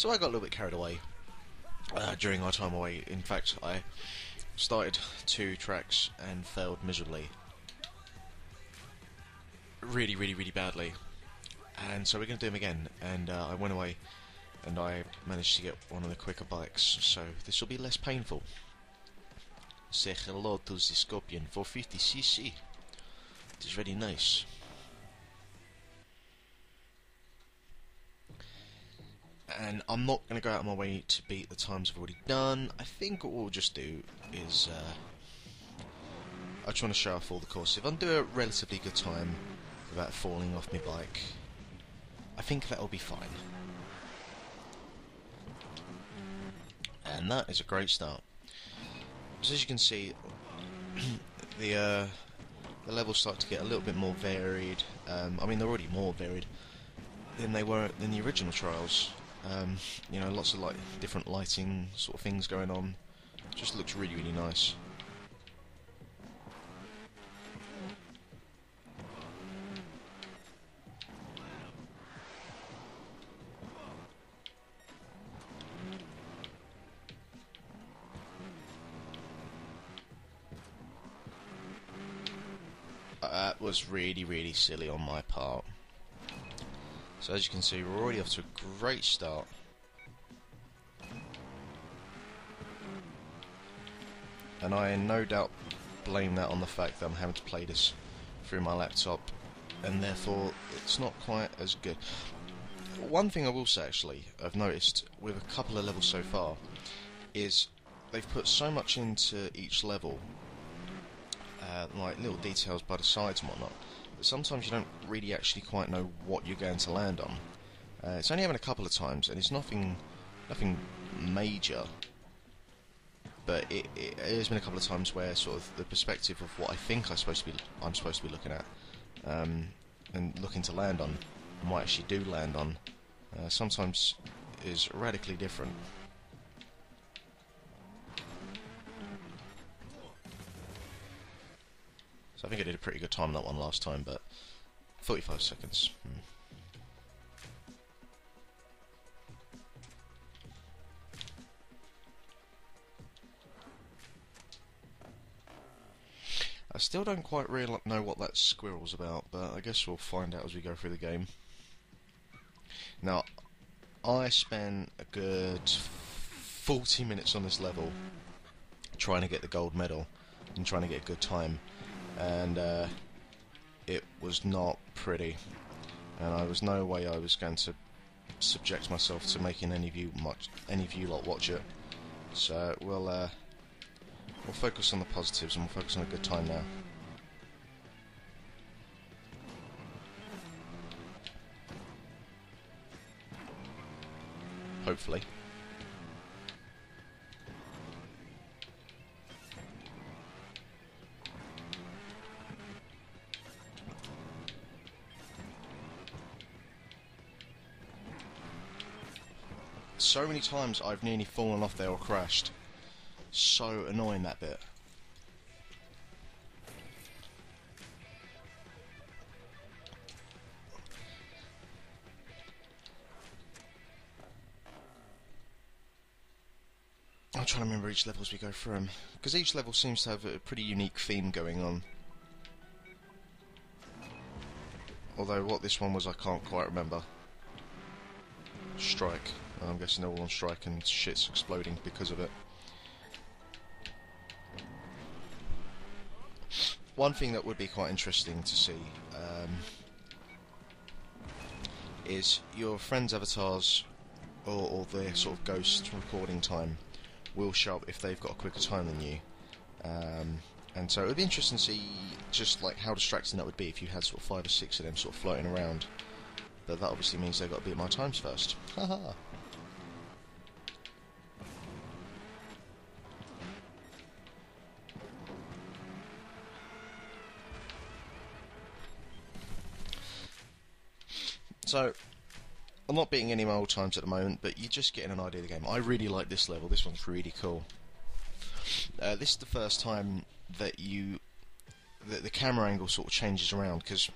So I got a little bit carried away during our time away. In fact, I started 2 tracks and failed miserably. Really, really, really badly. And so we're going to do them again. And I went away and I managed to get one of the quicker bikes, so this will be less painful. Say hello to the Scorpion 450cc. It is very nice. And I'm not going to go out of my way to beat the times I've already done. I think what we'll just do is I just want to show off all the courses. If I do a relatively good time without falling off my bike, I think that'll be fine. And that is a great start. So as you can see, the levels start to get a little bit more varied. I mean, they're already more varied than they were in the original trials. You know, lots of like different lighting sort of things going on. Just looks really, really nice. That was really, really silly on my part. So as you can see, we're already off to a great start. And I no doubt blame that on the fact that I'm having to play this through my laptop, and therefore it's not quite as good. One thing I will say, actually, I've noticed with a couple of levels so far, is they've put so much into each level, like little details by the sides and whatnot, that sometimes you don't really actually quite know what you're going to land on. It's only happened a couple of times, and it's nothing major, but it has been a couple of times where sort of the perspective of what I think I'm supposed to be looking at, and looking to land on, and what I actually do land on, sometimes is radically different. So I think I did a pretty good time on that one last time, but 45 seconds. I still don't quite really know what that squirrel's about, but I guess we'll find out as we go through the game. Now, I spent a good 40 minutes on this level trying to get the gold medal and trying to get a good time, and it was not pretty, and I was no way I was going to subject myself to making any of you lot watch it. So we'll focus on the positives, and we'll focus on a good time now. Hopefully. So many times I've nearly fallen off there or crashed. So annoying, that bit. I'm trying to remember each level as we go through them, because each level seems to have a pretty unique theme going on. Although what this one was I can't quite remember. Strike. I'm guessing they're all on strike and shit's exploding because of it. One thing that would be quite interesting to see is your friends' avatars or their sort of ghost recording time will show up if they've got a quicker time than you. And so it would be interesting to see just like how distracting that would be if you had sort of 5 or 6 of them sort of floating around. But that obviously means they've got to beat my times first. Haha. So, I'm not beating any of my old times at the moment, but you're just getting an idea of the game. I really like this level. This one's really cool. This is the first time that the camera angle sort of changes around, because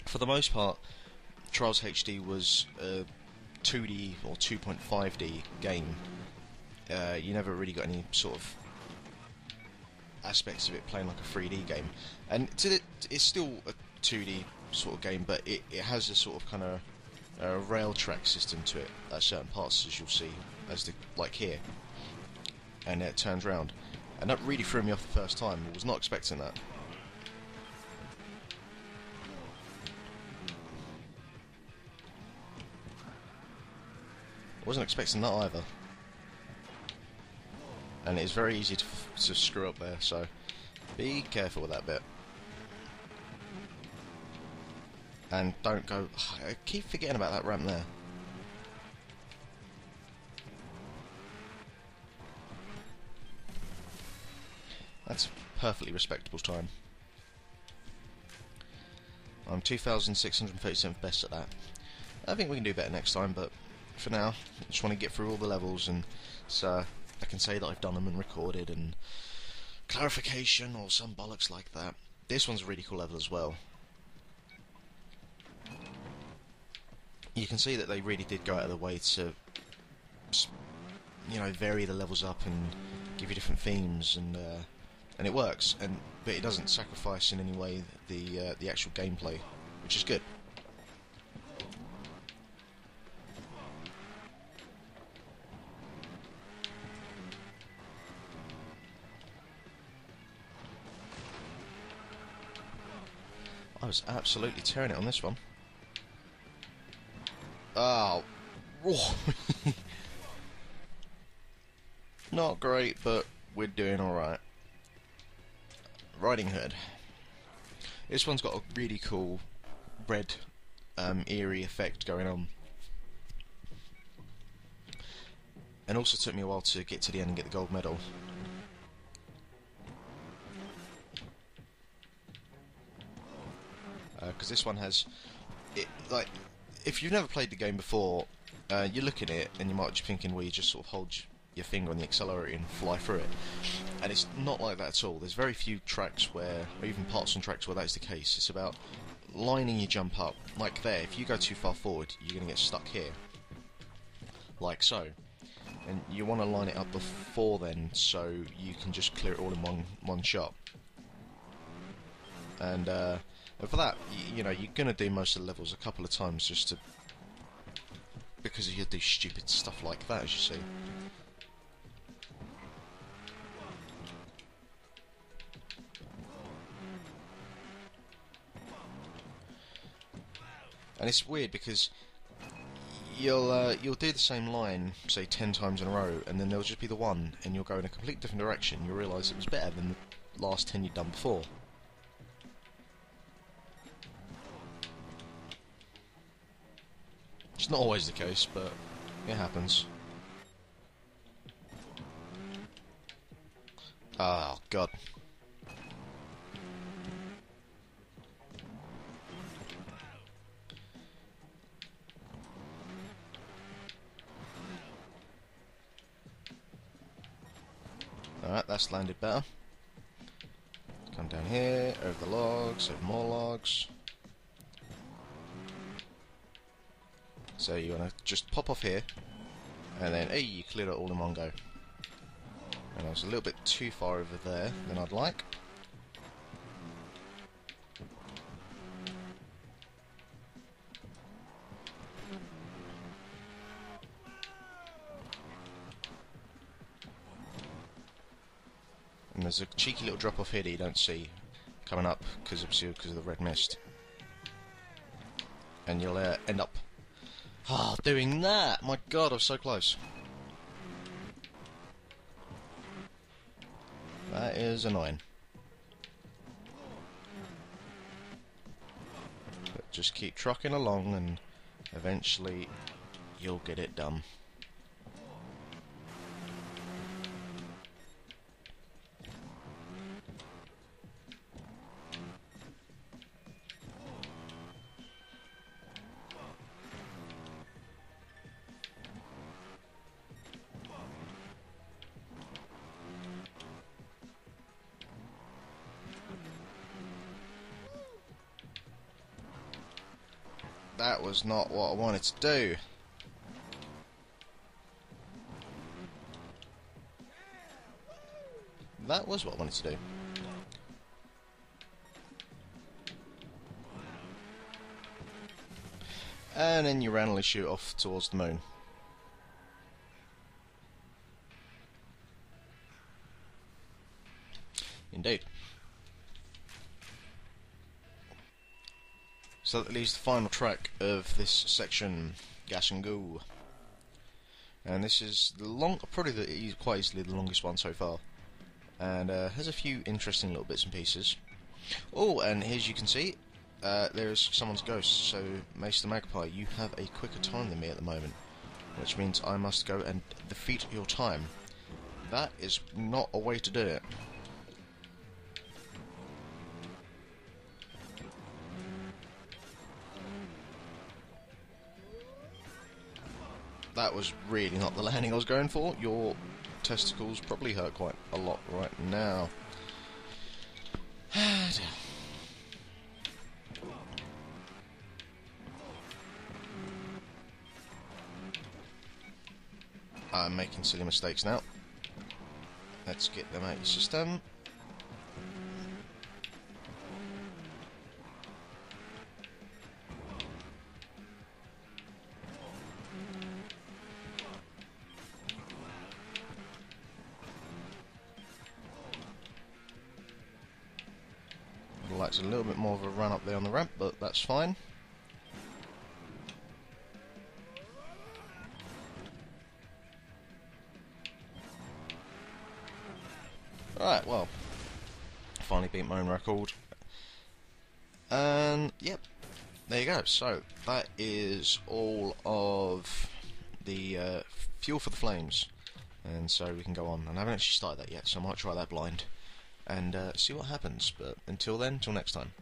for the most part, Trials HD was 2D or 2.5D game, you never really got any sort of aspects of it playing like a 3D game. And it's still a 2D sort of game, but it has a sort of kind of rail track system to it at certain parts, as you'll see, like here, and it turns round, and that really threw me off the first time. I was not expecting that. I wasn't expecting that either, and it is very easy to screw up there, so be careful with that bit. And don't go... I keep forgetting about that ramp there. That's a perfectly respectable time. I'm 2,637th best at that. I think we can do better next time, but for now, I just want to get through all the levels, and so I can say that I've done them and recorded, and clarification or some bollocks like that. This one's a really cool level as well. You can see that they really did go out of their way to, you know, vary the levels up and give you different themes, and it works. But it doesn't sacrifice in any way the actual gameplay, which is good. I was absolutely tearing it on this one. Oh, not great, but we're doing alright. Riding Hood. This one's got a really cool red, eerie effect going on. And also took me a while to get to the end and get the gold medal. Because this one has... like, if you've never played the game before, you look at it and you might be thinking, well, you just sort of hold your finger on the accelerator and fly through it. And it's not like that at all. There's very few tracks where, or even parts on tracks where that is the case. It's about lining your jump up. Like there, if you go too far forward, you're going to get stuck here. Like so. And you want to line it up before then, so you can just clear it all in one shot. And for that, you know, you're going to do most of the levels a couple of times just to... because you do stupid stuff like that, as you see. And it's weird because you'll do the same line, say 10 times in a row, and then there'll just be the one, and you'll go in a completely different direction. You'll realise it was better than the last 10 you'd done before. It's not always the case, but it happens. Oh, God. Alright, that's landed better. Come down here, over the logs, over more logs. So you want to just pop off here, and then, hey, you cleared it all in one go. And I was a little bit too far over there than I'd like. And there's a cheeky little drop off here that you don't see coming up because of the red mist. And you'll end up doing that! My God, I was so close. That is annoying. But just keep trucking along and eventually you'll get it done. That was not what I wanted to do. that was what I wanted to do. And then you randomly shoot off towards the moon. Indeed. So that leaves the final track of this section, Gas and Go. And this is probably quite easily the longest one so far. And has a few interesting little bits and pieces. Oh, and as you can see, there is someone's ghost. So, Mace the Magpie, you have a quicker time than me at the moment. Which means I must go and defeat your time. That is not a way to do it. That was really not the landing I was going for. Your testicles probably hurt quite a lot right now. I'm making silly mistakes now. Let's get them out of your system. Like a little bit more of a run up there on the ramp, but that's fine. Right, well, finally beat my own record. And yep, there you go. So that is all of the fuel for the flames, and so we can go on. And I haven't actually started that yet, so I might try that blind and see what happens. But until then, till next time.